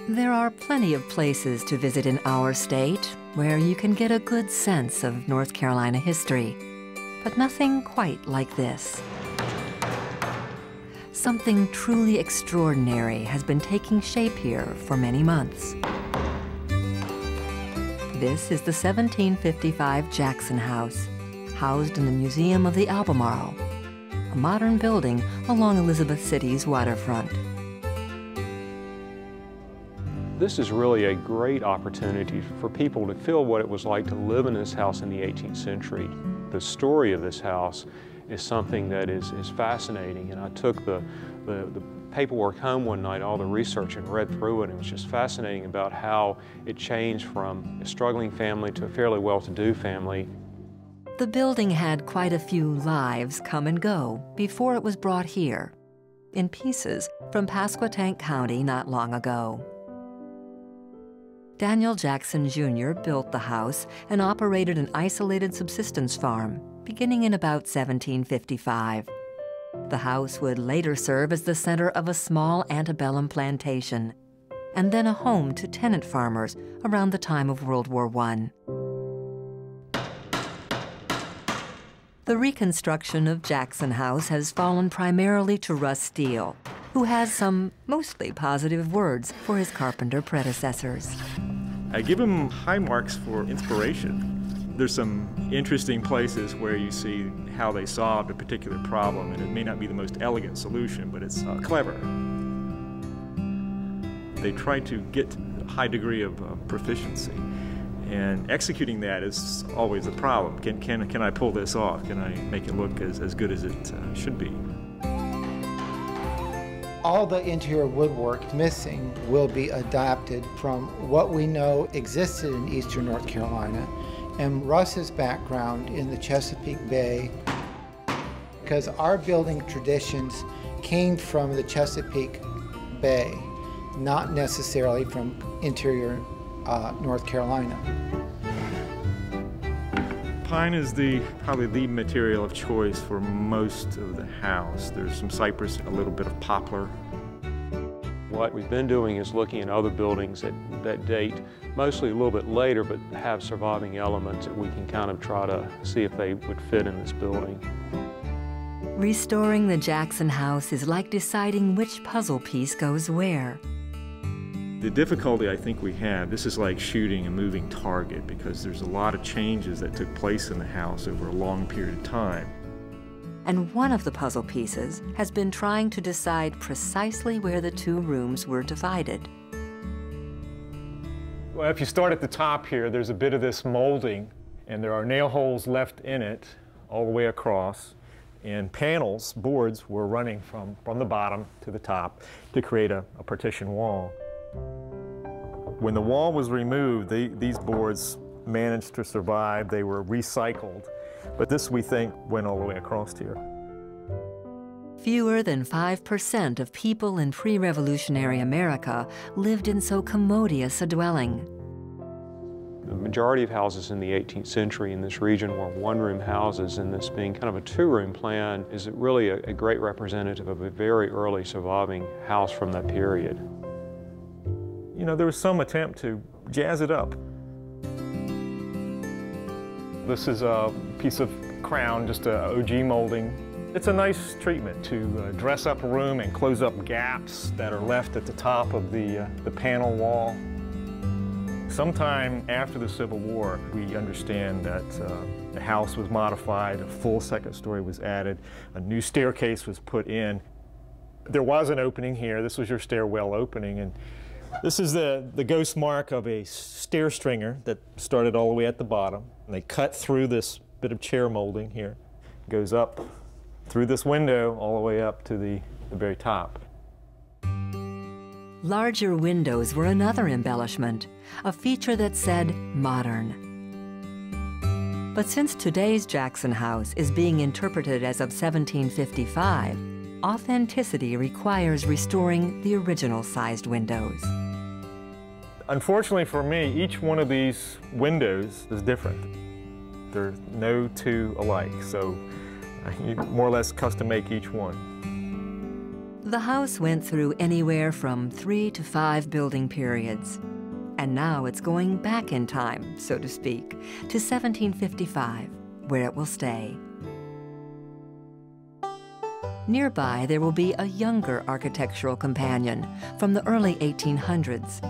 There are plenty of places to visit in our state where you can get a good sense of North Carolina history, but nothing quite like this. Something truly extraordinary has been taking shape here for many months. This is the 1755 Jackson House, housed in the Museum of the Albemarle, a modern building along Elizabeth City's waterfront. This is really a great opportunity for people to feel what it was like to live in this house in the 18th century. The story of this house is something that is fascinating, and I took the paperwork home one night, all the research, and read through it, and it was just fascinating about how it changed from a struggling family to a fairly well-to-do family. The building had quite a few lives come and go before it was brought here, in pieces from Pasquotank County not long ago. Daniel Jackson Jr. built the house and operated an isolated subsistence farm beginning in about 1755. The house would later serve as the center of a small antebellum plantation, and then a home to tenant farmers around the time of World War I. The reconstruction of Jackson House has fallen primarily to Russ Steele, who has some mostly positive words for his Carpenter predecessors. I give him high marks for inspiration. There's some interesting places where you see how they solved a particular problem, and it may not be the most elegant solution, but it's clever. They try to get a high degree of proficiency, and executing that is always the problem. Can I pull this off? Can I make it look as good as it should be? All the interior woodwork missing will be adapted from what we know existed in eastern North Carolina, and Russ's background in the Chesapeake Bay, because our building traditions came from the Chesapeake Bay, not necessarily from interior North Carolina. Pine is probably the material of choice for most of the house. There's some cypress, a little bit of poplar. What we've been doing is looking at other buildings that date mostly a little bit later, but have surviving elements that we can kind of try to see if they would fit in this building. Restoring the Jackson House is like deciding which puzzle piece goes where. The difficulty I think we have, this is like shooting a moving target, because there's a lot of changes that took place in the house over a long period of time. And one of the puzzle pieces has been trying to decide precisely where the two rooms were divided. Well, if you start at the top here, there's a bit of this molding, and there are nail holes left in it all the way across, and panels, boards, were running from the bottom to the top to create a partition wall. When the wall was removed, these boards managed to survive. They were recycled, but this, we think, went all the way across here. Fewer than 5% of people in pre-revolutionary America lived in so commodious a dwelling. The majority of houses in the 18th century in this region were one-room houses, and this being kind of a two-room plan is really a great representative of a very early surviving house from that period. You know, there was some attempt to jazz it up. This is a piece of crown, just a OG molding. It's a nice treatment to dress up a room and close up gaps that are left at the top of the panel wall. Sometime after the Civil War, we understand that the house was modified, a full second story was added, a new staircase was put in. There was an opening here. This was your stairwell opening, and this is the ghost mark of a stair stringer that started all the way at the bottom. And they cut through this bit of chair molding here, goes up through this window all the way up to the very top. Larger windows were another embellishment, a feature that said modern. But since today's Jackson House is being interpreted as of 1755, authenticity requires restoring the original sized windows. Unfortunately for me, each one of these windows is different. There are no two alike, so you more or less custom make each one. The house went through anywhere from 3 to 5 building periods. And now it's going back in time, so to speak, to 1755, where it will stay. Nearby, there will be a younger architectural companion from the early 1800s.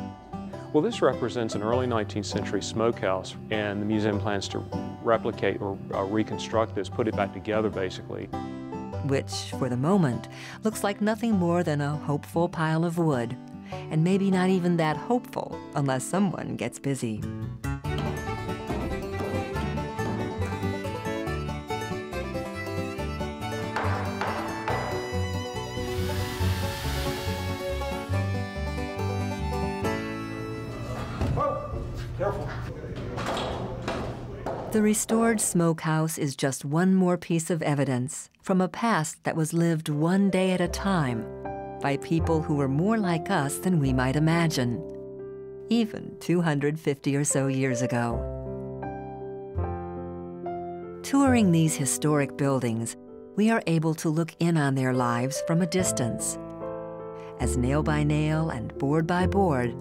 Well, this represents an early 19th century smokehouse, and the museum plans to replicate or reconstruct this, put it back together, basically. Which, for the moment, looks like nothing more than a hopeful pile of wood, and maybe not even that hopeful unless someone gets busy. Careful. The restored smokehouse is just one more piece of evidence from a past that was lived one day at a time by people who were more like us than we might imagine, even 250 or so years ago. Touring these historic buildings, we are able to look in on their lives from a distance. As nail by nail and board by board,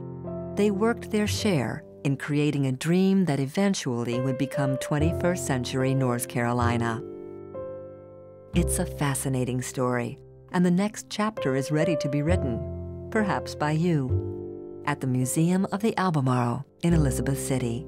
they worked their share in creating a dream that eventually would become 21st century North Carolina. It's a fascinating story, and the next chapter is ready to be written, perhaps by you, at the Museum of the Albemarle in Elizabeth City.